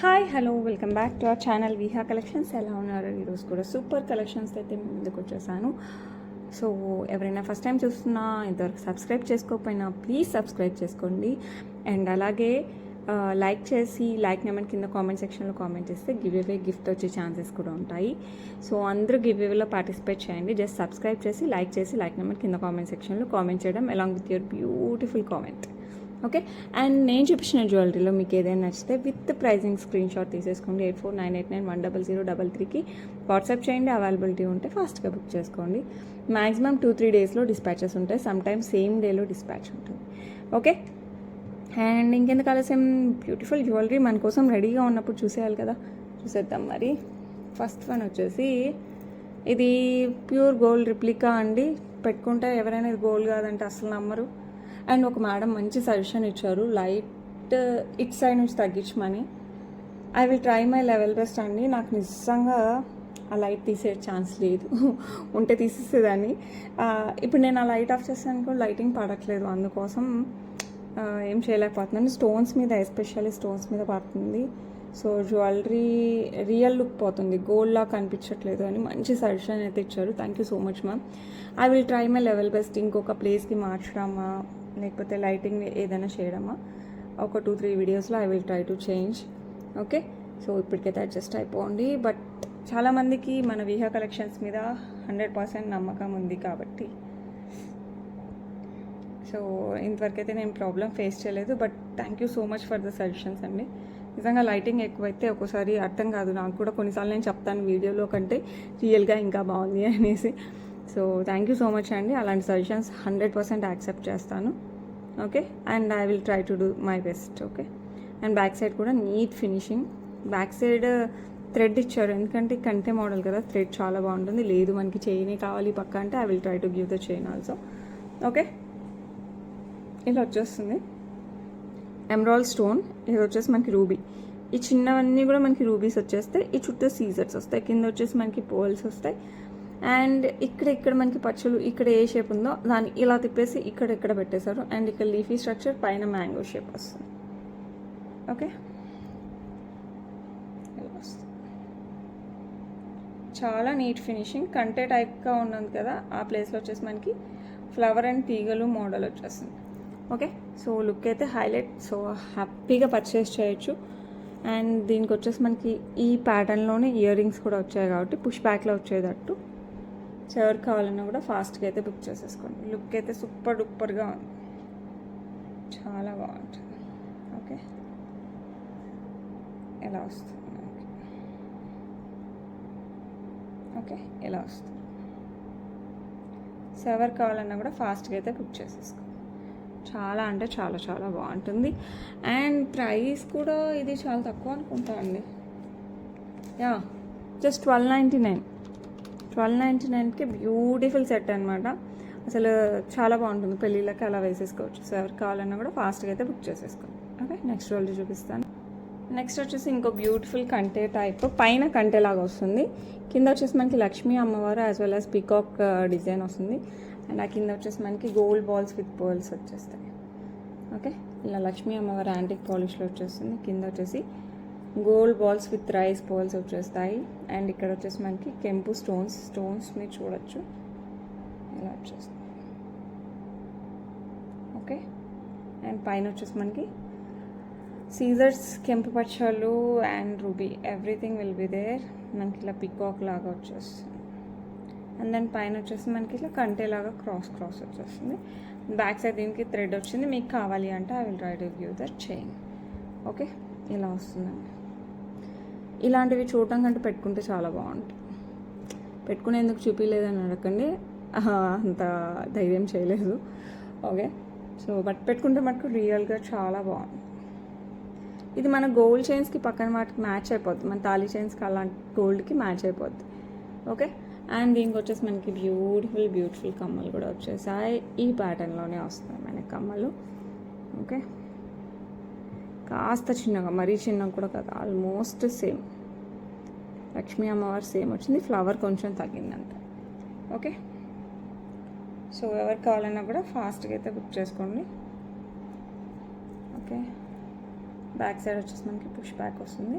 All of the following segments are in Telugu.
Hi hello welcome back to our channel Viha collections. ఎలా ఉన్నారు? ఈరోజు కూడా సూపర్ కలెక్షన్స్ అయితే మీ ముందుకు వచ్చేసాను. సో ఎవరైనా ఫస్ట్ టైం చూస్తున్నా, ఇంతవరకు సబ్స్క్రైబ్ చేసుకోకపోయినా ప్లీజ్ సబ్స్క్రైబ్ చేసుకోండి. అండ్ అలాగే లైక్ చేసి లైక్ నెంబర్ కింద కామెంట్ సెక్షన్లో కామెంట్ చేస్తే గివ్ అవే గిఫ్ట్ వచ్చే ఛాన్సెస్ కూడా ఉంటాయి. సో అందరూ గివ్ అవేలో పార్టిసిపేట్ చేయండి. జస్ట్ సబ్స్క్రైబ్ చేసి లైక్ నెంబర్ కింద కామెంట్ సెక్షన్లో కామెంట్ చేయడం along with your beautiful comment. Okay. And నేను చూపించిన జ్యువెలరీలో మీకు ఏదైనా నచ్చితే విత్ ప్రైజింగ్ స్క్రీన్ షాట్ తీసేసుకోండి. 8498910033కి వాట్సాప్ చేయండి. అవైలబిలిటీ ఉంటే ఫాస్ట్గా బుక్ చేసుకోండి. మ్యాక్సిమం 2-3 డేస్లో డిస్పాచెస్ ఉంటాయి. సమ్ టైమ్స్ సేమ్ డేలో డిస్పాచ్ ఉంటుంది. ఓకే. అండ్ ఇంకెందుకు ఆలస్యం, బ్యూటిఫుల్ జ్యువెలరీ మన కోసం రెడీగా ఉన్నప్పుడు చూసేయాలి కదా, చూసేద్దాం మరి. ఫస్ట్ వన్ వచ్చేసి ఇది ప్యూర్ గోల్డ్ రిప్లికా అండి. పెట్టుకుంటే ఎవరైనా ఇది గోల్డ్ కాదంటే అసలు నమ్మరు. అండ్ ఒక మేడం మంచి సజెషన్ ఇచ్చారు, లైట్ ఇట్ సైడ్ నుంచి తగ్గించమని. I will try my level best అండి. నాకు నిజంగా ఆ లైట్ తీసే ఛాన్స్ లేదు, ఉంటే తీసేసేదాన్ని. ఇప్పుడు నేను ఆ లైట్ ఆఫ్ చేస్తాను కూడా లైటింగ్ పడట్లేదు, అందుకోసం ఏం చేయలేకపోతున్నాను. స్టోన్స్ మీద, ఎస్పెషల్లీ స్టోన్స్ మీద పడుతుంది. సో జ్యువెలరీ రియల్ లుక్ పోతుంది, గోల్డ్లా కనిపించట్లేదు అని మంచి సజెషన్ అయితే ఇచ్చారు. Thank you so much ma'am. I will try my level best. ఇంకొక ప్లేస్కి మార్చడమా లేకపోతే లైటింగ్ ఏదైనా చేయడమా ఒక 2-3 వీడియోస్లో I will try to change. Okay. So ఇప్పటికైతే అడ్జస్ట్ అయిపోండి. బట్ చాలామందికి మన విహా కలెక్షన్స్ మీద 100% నమ్మకం ఉంది కాబట్టి సో ఇంతవరకైతే నేను ప్రాబ్లం ఫేస్ చేయలేదు. But thank you so much for the suggestions అండి. నిజంగా లైటింగ్ ఎక్కువైతే ఒక్కోసారి అర్థం కాదు నాకు కూడా. కొన్నిసార్లు నేను చెప్తాను వీడియోలో కంటే రియల్గా ఇంకా బాగుంది అనేసి. So thank you so much అండి. అలాంటి సజెషన్స్ 100% యాక్సెప్ట్ చేస్తాను. Okay. And I will try to do my best. Okay. And back side కూడా neat finishing. Back side thread ఇచ్చారు, ఎందుకంటే కంటే మోడల్ కదా, థ్రెడ్ చాలా బాగుంటుంది. లేదు మనకి చైనే కావాలి పక్క అంటే I will try to give the chain also. Okay. ఇలా వచ్చేస్తుంది ఎమరాల్డ్ స్టోన్. ఇది వచ్చేసి మనకి రూబీ. ఈ చిన్నవన్నీ కూడా మనకి రూబీస్ వచ్చేస్తాయి. ఈ చుట్టూ సీజర్స్ వస్తాయి. కింద వచ్చేసి మనకి పోల్స్ వస్తాయి. అండ్ ఇక్కడ మనకి పచ్చలు, ఇక్కడ ఏ షేప్ ఉందో దాన్ని ఇలా తిప్పేసి ఇక్కడ పెట్టేశారు. అండ్ ఇక్కడ లీఫీ స్ట్రక్చర్, పైన మ్యాంగో షేప్ వస్తుంది. ఓకే. ఇలా వస్తుంది. చాలా నీట్ ఫినిషింగ్. కంటే టైప్గా ఉన్నది కదా, ఆ ప్లేస్లో వచ్చేసి మనకి ఫ్లవర్ అండ్ తీగలు మోడల్ వచ్చేస్తుంది. ఓకే. సో లుక్ అయితే హైలైట్. సో హ్యాపీగా పర్చేస్ చేయొచ్చు. అండ్ దీనికి వచ్చేసి మనకి ఈ ప్యాటర్న్లోనే ఇయర్ రింగ్స్ కూడా వచ్చాయి కాబట్టి పుష్ బ్యాక్లో వచ్చేటట్టు. ఎవరు కావాలన్నా కూడా ఫాస్ట్గా అయితే బుక్ చేసేసుకోండి. లుక్ అయితే సూపర్ డూపర్గా ఉంది, చాలా బాగుంటుంది. ఓకే. ఎలా వస్తుంది మనకి? ఓకే. ఎలా వస్తుంది? సో ఎవరు కావాలన్నా కూడా ఫాస్ట్గా అయితే బుక్ చేసేసుకోండి. చాలా అంటే చాలా చాలా బాగుంటుంది. అండ్ ప్రైస్ కూడా ఇది చాలా తక్కువ అనుకుంటా అండి. యా, జస్ట్ 1299కి బ్యూటిఫుల్ సెట్ అనమాట. అసలు చాలా బాగుంటుంది. పెళ్ళిళ్ళకి అలా వేసేసుకోవచ్చు. సో ఎవరికి కావాలన్నా కూడా ఫాస్ట్గా అయితే బుక్ చేసేసుకోండి. ఓకే. నెక్స్ట్ రోజు చూపిస్తాను. నెక్స్ట్ వచ్చేసి ఇంకో బ్యూటిఫుల్ కంటే టైప్, పైన కంటేలాగా వస్తుంది. కింద వచ్చేసి మనకి లక్ష్మీ అమ్మవారు as well as peacock design వస్తుంది. అండ్ ఆ కింద వచ్చేసి మనకి గోల్డ్ బాల్స్ విత్ పర్ల్స్ వచ్చేస్తాయి. ఓకే. ఇలా లక్ష్మీ అమ్మవారు యాంటిక్ పాలిష్లో వచ్చేస్తుంది. కింద వచ్చేసి gold balls with rice balls వచ్చేస్తాయి. అండ్ ఇక్కడ వచ్చేసి మనకి కెంపు స్టోన్స్ మీరు చూడొచ్చు, ఇలా వచ్చేస్తుంది. ఓకే. అండ్ పైన వచ్చేసి మనకి సీజర్స్, కెంపు పచ్చళ్ళు and ruby, everything will be there. మనకి ఇలా పికాక్ లాగా వచ్చేస్తుంది. అండ్ దెన్ పైన వచ్చేసి మనకి ఇట్లా కంటేలాగా క్రాస్ వచ్చేస్తుంది. బ్యాక్ సైడ్ దీనికి థ్రెడ్ వచ్చింది. మీకు కావాలి అంటే I will try to give that chain. Okay. ఇలా వస్తుందండి. ఇలాంటివి చూడటం కంటే పెట్టుకుంటే చాలా బాగుంటుంది. పెట్టుకునేందుకు చూపించలేదని అడగండి, అంత ధైర్యం చేయలేదు. ఓకే. సో బట్ పెట్టుకుంటే మటుకు రియల్గా చాలా బాగుంది. ఇది మన గోల్డ్ చైన్స్కి పక్కన వాటికి మ్యాచ్ అయిపోద్ది. మన తాళీ చైన్స్కి అలాంటి గోల్డ్కి మ్యాచ్ అయిపోద్ది. ఓకే. అండ్ దీనికి వచ్చేసి మనకి బ్యూటిఫుల్ కమ్మలు కూడా వచ్చేసాయి. ఈ ప్యాటర్న్లోనే వస్తాయి మనకి కమ్మలు. ఓకే. కాస్త చిన్నగా, మరీ చిన్నగా కూడా కదా, ఆల్మోస్ట్ సేమ్. లక్ష్మీ అమ్మవారు సేమ్ వచ్చింది, ఫ్లవర్ కొంచెం తగ్గిందంట. ఓకే. సో ఎవరు కావాలన్నా కూడా ఫాస్ట్గా అయితే బుక్ చేసుకోండి. ఓకే. బ్యాక్ సైడ్ వచ్చేసి మనకి పుష్ బ్యాక్ వస్తుంది.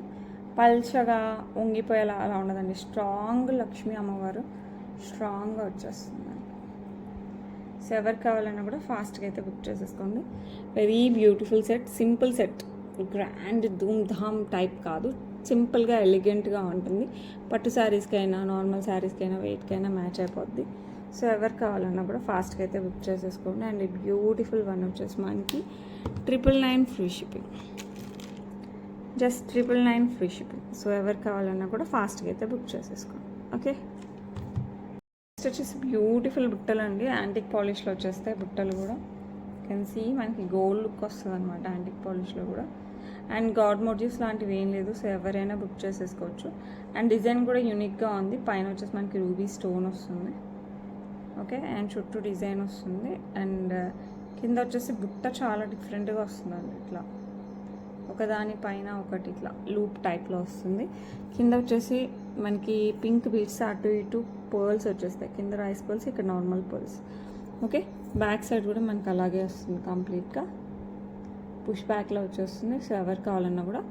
పల్చగా వంగిపోయేలా అలా ఉండదండి. స్ట్రాంగ్ లక్ష్మీ అమ్మవారు స్ట్రాంగ్గా వచ్చేస్తుంది. సో ఎవరికి కావాలన్నా కూడా ఫాస్ట్గా అయితే బుక్ చేసేసుకోండి. Very beautiful set, simple set, grand ధూమ్ ధామ్ టైప్ కాదు, సింపుల్గా ఎలిగెంట్గా ఉంటుంది. పట్టు శారీస్కైనా నార్మల్ శారీస్కైనా వెయిట్కైనా మ్యాచ్ అయిపోద్ది. సో ఎవరికి కావాలన్నా కూడా ఫాస్ట్గా అయితే బుక్ చేసేసుకోండి. అండ్ ఈ బ్యూటిఫుల్ వన్ వచ్చేసి మనకి 999 free shipping, just 999 free shipping. So ఎవరికి కావాలన్నా కూడా ఫాస్ట్గా అయితే బుక్ చేసేసుకోండి. ఓకే, నెక్స్ట్ వచ్చేసి బ్యూటిఫుల్ బుట్టలు అండి. యాంటిక్ పాలిష్లో వచ్చేస్తాయి బుట్టలు కూడా. కెన్ సీ మనకి గోల్డ్ లుక్ వస్తుంది అనమాట యాంటిక్ పాలిష్లో కూడా. అండ్ గాడ్ మోటివ్స్ లాంటివి ఏం లేదు. సో ఎవరైనా బుక్ చేసేసుకోవచ్చు. అండ్ డిజైన్ కూడా యూనిక్గా ఉంది. పైన వచ్చేసి మనకి రూబీ స్టోన్ వస్తుంది. ఓకే, అండ్ చుట్టూ డిజైన్ వస్తుంది. అండ్ కింద వచ్చేసి బుట్ట చాలా డిఫరెంట్గా వస్తుందండి. ఇట్లా ఒకదాని పైన ఒకటి ఇట్లా లూప్ టైప్లో వస్తుంది. కింద వచ్చేసి మనకి పింక్ బీడ్స్ అటు ఇటు పర్ల్స్ వచ్చేస్తాయి. కింద రైస్ పర్ల్స్, ఇక్కడ normal pearls. Okay, back side కూడా మనకి అలాగే వస్తుంది కంప్లీట్గా. పుష్ బ్యాక్లో వచ్చేస్తుంది. సో ఎవరు కావాలన్నా కూడా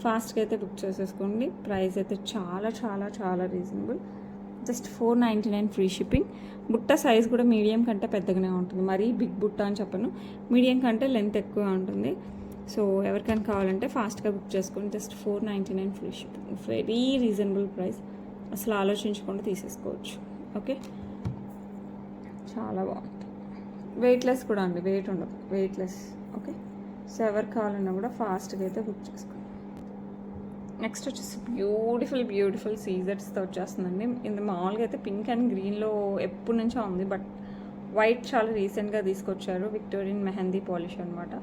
ఫాస్ట్గా అయితే బుక్ చేసేసుకోండి. ప్రైస్ అయితే చాలా చాలా చాలా రీజనబుల్, జస్ట్ 499 ఫ్రీ షిప్పింగ్. బుట్ట సైజ్ కూడా మీడియం కంటే పెద్దగానే ఉంటుంది. మరీ బిగ్ బుట్ట అని చెప్పను, మీడియం కంటే లెంత్ ఎక్కువ ఉంటుంది. సో ఎవరికైనా కావాలంటే ఫాస్ట్గా బుక్ చేసుకోండి. Just 499 free shipping, very reasonable price. అసలు ఆలోచించకుండా తీసేసుకోవచ్చు. ఓకే, చాలా బాగుంటుంది. వెయిట్లెస్ కూడా అండి, వెయిట్ ఉండదు, వెయిట్లెస్. ఓకే, సో ఎవరికి కావాలన్నా కూడా ఫాస్ట్గా అయితే బుక్ చేసుకోండి. నెక్స్ట్ వచ్చేసి బ్యూటిఫుల్ బ్యూటిఫుల్ సీజర్స్తో వచ్చేస్తుందండి. ఇది మామూలుగా అయితే పింక్ అండ్ గ్రీన్లో ఎప్పటి నుంచో ఉంది, బట్ వైట్ చాలా రీసెంట్గా తీసుకొచ్చారు. విక్టోరియన్ మెహందీ పాలిష్ అనమాట.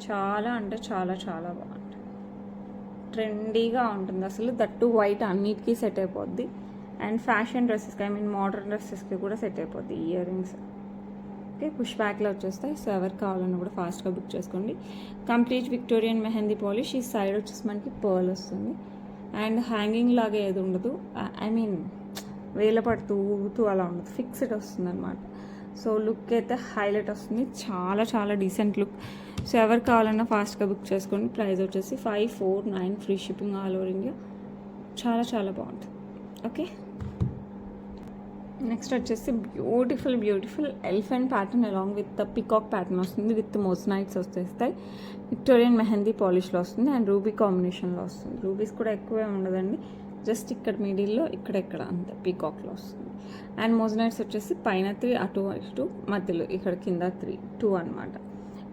చాలా అంటే చాలా చాలా బాగుంటుంది, ట్రెండీగా ఉంటుంది అసలు. దట్టు వైట్ అన్నిటికీ సెట్ అయిపోద్ది. అండ్ ఫ్యాషన్ డ్రెస్సెస్కి, ఐ మీన్ మోడర్న్ డ్రెస్సెస్కి కూడా సెట్ అయిపోద్ది. ఇయర్ రింగ్స్ ఓకే పుష్ బ్యాక్లో వచ్చేస్తాయి. సో ఎవరికి కావాలన్నా కూడా ఫాస్ట్గా బుక్ చేసుకోండి. Complete Victorian mehndi polish. ఈ సైడ్ వచ్చేసి మనకి పర్ల్ వస్తుంది. అండ్ హ్యాంగింగ్ లాగా ఏది ఉండదు, ఐ మీన్ వేల పడుతూ ఊగుతూ అలా ఉండదు, ఫిక్స్డ్ వస్తుంది అనమాట. సో లుక్ అయితే హైలైట్ వస్తుంది, చాలా చాలా డీసెంట్ లుక్. సో ఎవరికి కావాలన్నా ఫాస్ట్గా బుక్ చేసుకోండి. ప్రైస్ వచ్చేసి 549 free shipping all over India. చాలా చాలా బాగుంటుంది. ఓకే, నెక్స్ట్ వచ్చేసి beautiful beautiful elephant pattern along with peacock pattern వస్తుంది. విత్ మోస్నైట్స్ వచ్చేస్తాయి. విక్టోరియన్ మెహందీ పాలిష్లో వస్తుంది. అండ్ రూబీ కాంబినేషన్లో వస్తుంది. రూబీస్ కూడా ఎక్కువే ఉండదండి, జస్ట్ ఇక్కడ మిడిల్లో ఇక్కడ అంతే పీకాక్లో వస్తుంది. అండ్ మోజనైట్స్ వచ్చేసి పైన 3, అటు ఇటు మధ్యలో ఇక్కడ కింద 2 అనమాట.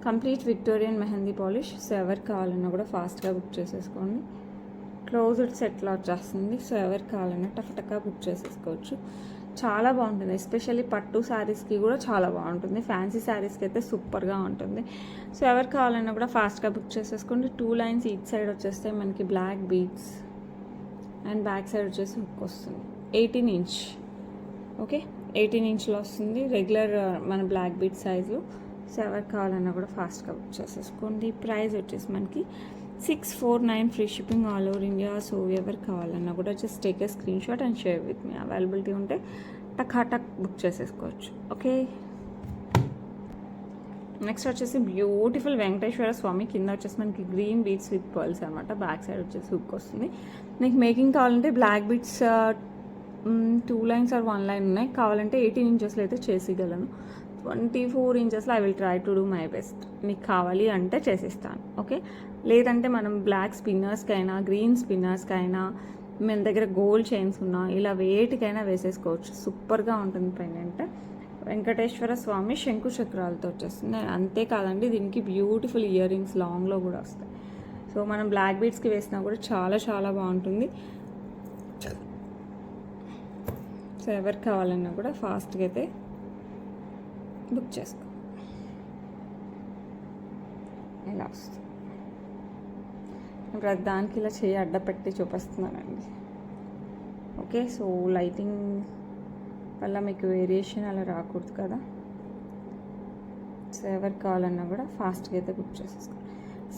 Complete Victorian mehndi polish. So ఎవరికి కావాలన్నా కూడా ఫాస్ట్గా బుక్ చేసేసుకోండి. క్లోజ్డ్ సెట్లో వచ్చేస్తుంది. సో ఎవరికి కావాలన్నా టఫటకా బుక్ చేసేసుకోవచ్చు. చాలా బాగుంటుంది, ఎస్పెషల్లీ పట్టు శారీస్కి కూడా చాలా బాగుంటుంది. ఫ్యాన్సీ శారీస్కి అయితే సూపర్గా ఉంటుంది. సో ఎవరికి కావాలన్నా కూడా ఫాస్ట్గా బుక్ చేసేసుకోండి. 2 లైన్స్ ఈచ్ సైడ్ వచ్చేస్తే మనకి black beads and back side వచ్చేసి హుక్ వస్తుంది. 18 ఇంచ్. ఓకే, 18 ఇంచ్లో వస్తుంది రెగ్యులర్ మన బ్లాక్ బీడ్ సైజు. సో ఎవరికి కావాలన్నా కూడా ఫాస్ట్గా బుక్ చేసేసుకోండి. ప్రైస్ వచ్చేసి మనకి 649 free shipping all over India. So ఎవరికి కావాలన్నా కూడా just take a screenshot and share with me. Availability ఉంటే టక్ బుక్ చేసేసుకోవచ్చు. ఓకే, నెక్స్ట్ వచ్చేసి బ్యూటిఫుల్ వెంకటేశ్వర స్వామి. కింద వచ్చేసి మనకి గ్రీన్ బీడ్స్ విత్ పర్ల్స్ అనమాట. బ్యాక్ సైడ్ వచ్చేసి హుక్ వస్తుంది. మీకు మేకింగ్ కావాలంటే black beads 2 lines or 1 line ఉన్నాయి. కావాలంటే 18 ఇంచెస్లో అయితే చేసేయగలను. 24 ఇంచెస్లో I will try to do my best. మీకు కావాలి అంటే చేసిస్తాను. ఓకే, లేదంటే మనం బ్లాక్ స్పిన్నర్స్కైనా గ్రీన్ స్పిన్నర్స్కైనా మన దగ్గర గోల్డ్ చైన్స్ ఉన్నా ఇలా వేటికైనా వేసేసుకోవచ్చు. సూపర్గా ఉంటుంది పెండెంట్. వెంకటేశ్వర స్వామి శంకు చక్రాలతో వచ్చేస్తుంది. అంతేకాదండి, దీనికి బ్యూటిఫుల్ ఇయర్ రింగ్స్ లాంగ్లో కూడా వస్తాయి. సో మనం బ్లాక్ బీడ్స్కి వేసినా కూడా చాలా చాలా బాగుంటుంది. సో ఎవరికి కావాలన్నా కూడా ఫాస్ట్గా అయితే బుక్ చేసుకో. ఇలా వస్తుంది. ఇప్పుడు దానికి ఇలా చేయి అడ్డ పెట్టి చూపిస్తున్నానండి. ఓకే, సో లైటింగ్ వల్ల మీకు వేరియేషన్ అలా రాకూడదు కదా. సో ఎవరికి కావాలన్నా కూడా ఫాస్ట్గా అయితే బుక్ చేసేసుకోండి.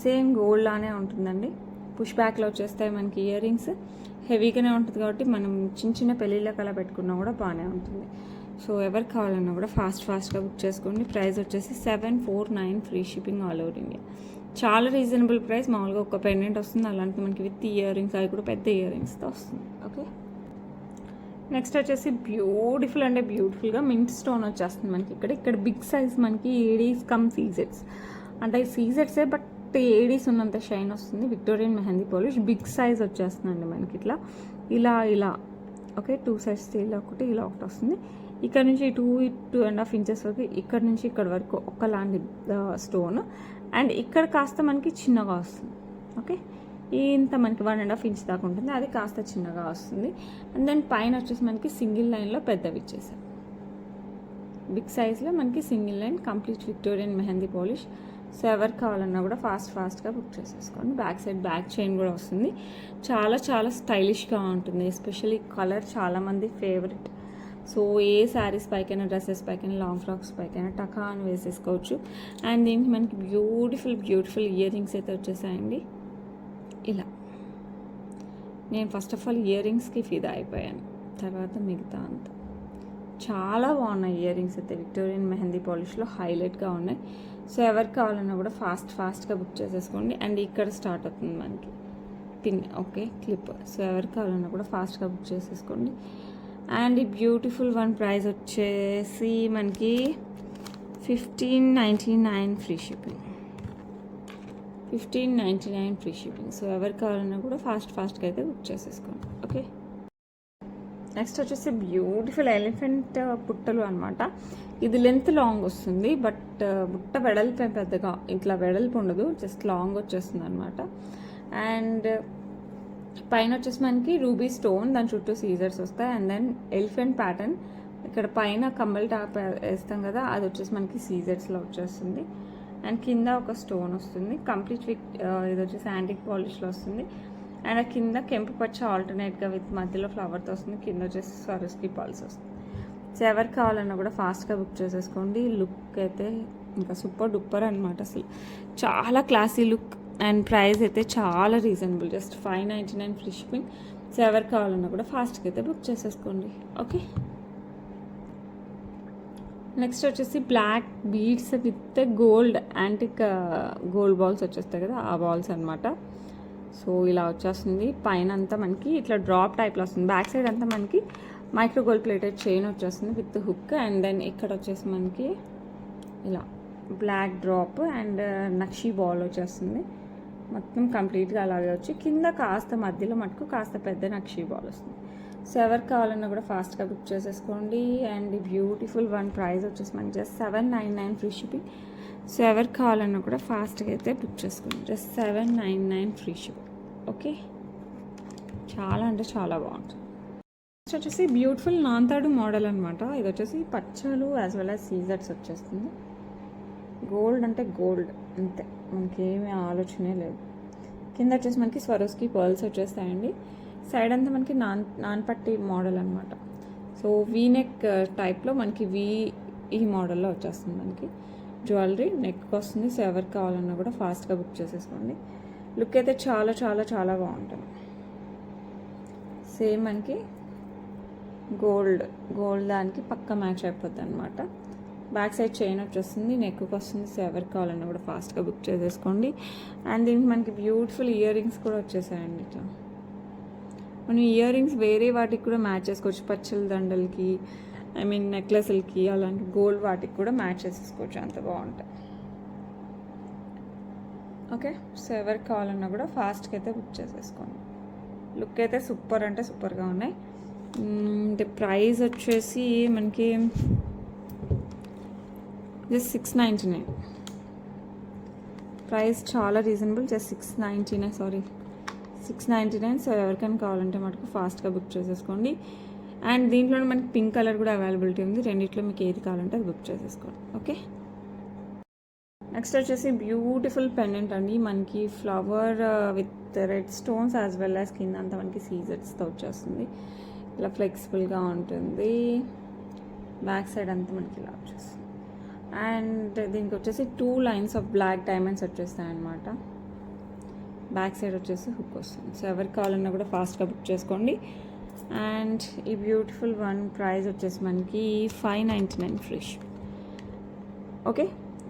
సేమ్ గోల్డ్ లానే ఉంటుందండి. పుష్ బ్యాక్లో వచ్చేస్తాయి మనకి ఇయర్ రింగ్స్. హెవీగానే ఉంటుంది కాబట్టి మనం చిన్న పెళ్ళిళ్ళకి అలా పెట్టుకున్నా కూడా బాగానే ఉంటుంది. సో ఎవరికి కావాలన్నా కూడా ఫాస్ట్గా బుక్ చేసుకోండి. ప్రైస్ వచ్చేసి 749 free shipping all over India. చాలా రీజనబుల్ ప్రైస్. మామూలుగా ఒక పెండెంట్ వస్తుంది, అలాంటి మనకి విత్ ఇయర్ రింగ్స్, అవి కూడా పెద్ద ఇయర్ రింగ్స్తో వస్తుంది. ఓకే, నెక్స్ట్ వచ్చేసి బ్యూటిఫుల్ అంటే బ్యూటిఫుల్గా మింట్ స్టోన్ వచ్చేస్తుంది మనకి. ఇక్కడ బిగ్ సైజ్ మనకి ఏడీస్ కమ్ సీజెట్స్, అంటే సీజెట్సే బట్ ఏడీస్ ఉన్నంత షైన్ వస్తుంది. Victorian mehndi polish big size వచ్చేస్తుందండి మనకి. ఇలా ఓకే, 2 సైడ్స్ ఇలా ఒకటి, ఇలా ఒకటి వస్తుంది. ఇక్కడ నుంచి 2.5 ఇంచెస్ వరకు, ఇక్కడ నుంచి ఇక్కడ వరకు ఒకలాంటి స్టోన్, అండ్ ఇక్కడ కాస్త మనకి చిన్నగా వస్తుంది. ఓకే, ఇంత మనకి 1.5 ఇంచ్ దాకా ఉంటుంది, అది కాస్త చిన్నగా వస్తుంది. అండ్ దెన్ పైన వచ్చేసి మనకి సింగిల్ లైన్లో పెద్దవి ఇచ్చేసాం. బిగ్ సైజ్లో మనకి single line complete Victorian mehndi polish. So ఎవరికి కావాలన్నా కూడా ఫాస్ట్గా బుక్ చేసేసుకోండి. బ్యాక్ సైడ్ బ్యాక్ చైన్ కూడా వస్తుంది. చాలా చాలా స్టైలిష్గా ఉంటుంది. ఎస్పెషల్లీ కలర్ చాలామంది ఫేవరెట్. సో ఏ శారీస్ పైకైనా, డ్రెస్సెస్ పైకైనా, లాంగ్ ఫ్రాక్స్ పైకైనా టకా అని వేసేసుకోవచ్చు. అండ్ దీనికి మనకి బ్యూటిఫుల్ ఇయర్ రింగ్స్ అయితే వచ్చేసాయండి. ఇలా నేను ఫస్ట్ ఆఫ్ ఆల్ ఇయర్ రింగ్స్కి ఫిదా అయిపోయాను, తర్వాత మిగతా అంతా. చాలా బాగున్నాయి ఇయర్ రింగ్స్ అయితే. విక్టోరియన్ మెహందీ పాలిష్లో హైలైట్గా ఉన్నాయి. సో ఎవరికి కావాలన్నా కూడా ఫాస్ట్గా బుక్ చేసేసుకోండి. అండ్ ఇక్కడ స్టార్ట్ అవుతుంది మనకి పిన్, ఓకే, క్లిప్. సో ఎవరికి కావాలన్నా కూడా ఫాస్ట్గా బుక్ చేసేసుకోండి. అండ్ ఈ బ్యూటిఫుల్ వన్ ప్రైస్ వచ్చేసి మనకి 1599 free shipping. 1599 free shipping. So ఎవరికి కావాలన్నా కూడా ఫాస్ట్గా అయితే బుక్ చేసేసుకోండి. ఓకే, నెక్స్ట్ వచ్చేసి బ్యూటిఫుల్ ఎలిఫెంట్ పుట్టలు అనమాట. ఇది లెంత్ లాంగ్ వస్తుంది, బట్ బుట్ట వెడల్పు పెద్దగా ఇట్లా వెడల్పు ఉండదు, జస్ట్ లాంగ్ వచ్చేస్తుంది అనమాట. అండ్ పైన వచ్చేసి మనకి రూబీ స్టోన్, దాని చుట్టూ సీజర్స్ వస్తాయి. అండ్ దెన్ ఎలిఫెంట్ ప్యాటర్న్, ఇక్కడ పైన కమ్మల్ టాప్ వేస్తాం కదా, అది వచ్చేసి మనకి సీజర్స్లో వచ్చేస్తుంది. అండ్ కింద ఒక స్టోన్ వస్తుంది కంప్లీట్ విత్, ఇది వచ్చేసి యాంటిక్ పాలిష్లో వస్తుంది. అండ్ ఆ కింద కెంపు పచ్చ ఆల్టర్నేట్గా విత్ మధ్యలో ఫ్లవర్తో వస్తుంది. కింద వచ్చేసి స్వరస్కి పల్స్ వస్తుంది. సో ఎవరికి కావాలన్నా కూడా ఫాస్ట్గా బుక్ చేసేసుకోండి. లుక్ అయితే ఇంకా సూపర్ డూపర్ అనమాట. అసలు చాలా క్లాసీ లుక్. అండ్ ప్రైస్ అయితే చాలా reasonable, just 599 free shipping. So ఎవరికి కావాలన్నా కూడా ఫాస్ట్గా అయితే బుక్ చేసేసుకోండి. ఓకే, నెక్స్ట్ వచ్చేసి black beads with gold antique gold balls వచ్చేస్తాయి కదా, ఆ బాల్స్ అనమాట. సో ఇలా వచ్చేస్తుంది. పైన అంతా మనకి ఇట్లా డ్రాప్ టైప్లో వస్తుంది. బ్యాక్ సైడ్ అంతా మనకి మైక్రో గోల్డ్ ప్లేటెడ్ చైన్ వచ్చేస్తుంది విత్ హుక్. అండ్ దెన్ ఇక్కడ వచ్చేసి మనకి ఇలా black drop and nakshi ball వచ్చేస్తుంది. మొత్తం కంప్లీట్గా అలాగే వచ్చి కింద కాస్త మధ్యలో మటుకు కాస్త పెద్ద నక్షీ బాల్ వస్తుంది. సో ఎవరికి కావాలన్నా కూడా ఫాస్ట్గా బుక్ చేసేసుకోండి. అండ్ బ్యూటిఫుల్ వన్ ప్రైస్ వచ్చేసి మనకి జస్ట్ 799 ఫ్రీ షిప్పింగ్. సో ఎవరికి కావాలన్నా కూడా ఫాస్ట్గా అయితే బుక్ చేసుకోండి. Just 799 free shipping. ఓకే, చాలా అంటే చాలా బాగుంటుంది. నెక్స్ట్ వచ్చేసి బ్యూటిఫుల్ నాంతాడు మోడల్ అనమాట. ఇది వచ్చేసి పచ్చలు యాజ్ వెల్ యాజ్ సీజర్స్ వచ్చేస్తుంది. గోల్డ్ అంటే గోల్డ్ అంతే, మనకి ఏమీ ఆలోచనే లేదు. కింద వచ్చేసి మనకి స్వరోస్కి పర్ల్స్ వచ్చేస్తాయండి. సైడ్ అంతా మనకి నాన్ పట్టి మోడల్ అనమాట. సో వీనెక్ టైప్లో మనకి ఈ మోడల్లో వచ్చేస్తుంది మనకి జ్యువెలరీ. నెక్ వస్తుంది. సో ఎవరికి కావాలన్నా కూడా ఫాస్ట్గా బుక్ చేసేసుకోండి. లుక్ అయితే చాలా చాలా చాలా బాగుంటుంది. సేమ్ మనకి గోల్డ్ దానికి పక్క మ్యాచ్ అయిపోద్ది అనమాట. బ్యాక్ సైడ్ చైన్ వచ్చేస్తుంది, నెక్కి వస్తుంది. సో ఎవరికి కావాలన్నా కూడా ఫాస్ట్గా బుక్ చేసేసుకోండి. అండ్ దీనికి మనకి బ్యూటిఫుల్ ఇయర్ రింగ్స్ కూడా వచ్చేసాయండి. ఇట్లా మనం ఇయర్ రింగ్స్ వేరే వాటికి కూడా మ్యాచ్ చేసుకోవచ్చు. పచ్చల దండలకి, నెక్లెస్లకి, అలాంటి గోల్డ్ వాటికి కూడా మ్యాచ్ చేసేసుకోవచ్చు, అంత బాగుంటాయి. ఓకే, సో ఎవరికి కావాలన్నా కూడా ఫాస్ట్గా అయితే బుక్ చేసేసుకోండి. లుక్ అయితే సూపర్ అంటే సూపర్గా ఉన్నాయి. ప్రైస్ వచ్చేసి మనకి జస్ట్ 699. ప్రైస్ చాలా రీజనబుల్, జస్ట్ 699. సో ఎవరికైనా కావాలంటే మటుకు ఫాస్ట్గా బుక్ చేసేసుకోండి. అండ్ దీంట్లో మనకి పింక్ కలర్ కూడా అవైలబిలిటీ ఉంది. రెండిట్లో మీకు ఏది కావాలంటే అది బుక్ చేసేసుకోండి. ఓకే, నెక్స్ట్ వచ్చేసి బ్యూటిఫుల్ పెండెంట్ అండి. మనకి flower with red stones as well as కింద అంతా మనకి సీజర్స్తో వచ్చేస్తుంది. ఇలా ఫ్లెక్సిబుల్గా ఉంటుంది. బ్యాక్ సైడ్ అంతా మనకి ఇలా వచ్చేస్తుంది. అండ్ దీనికి వచ్చేసి 2 లైన్స్ ఆఫ్ బ్లాక్ డైమండ్స్ వచ్చేస్తాయి అన్నమాట. బ్యాక్ సైడ్ వచ్చేసి హుక్ వస్తుంది. సో ఎవరికి కావాలన్నా కూడా ఫాస్ట్గా బుక్ చేసుకోండి. అండ్ ఈ బ్యూటిఫుల్ వన్ ప్రైస్ వచ్చేసి మనకి 599 ఫ్రీ షిప్. ఓకే,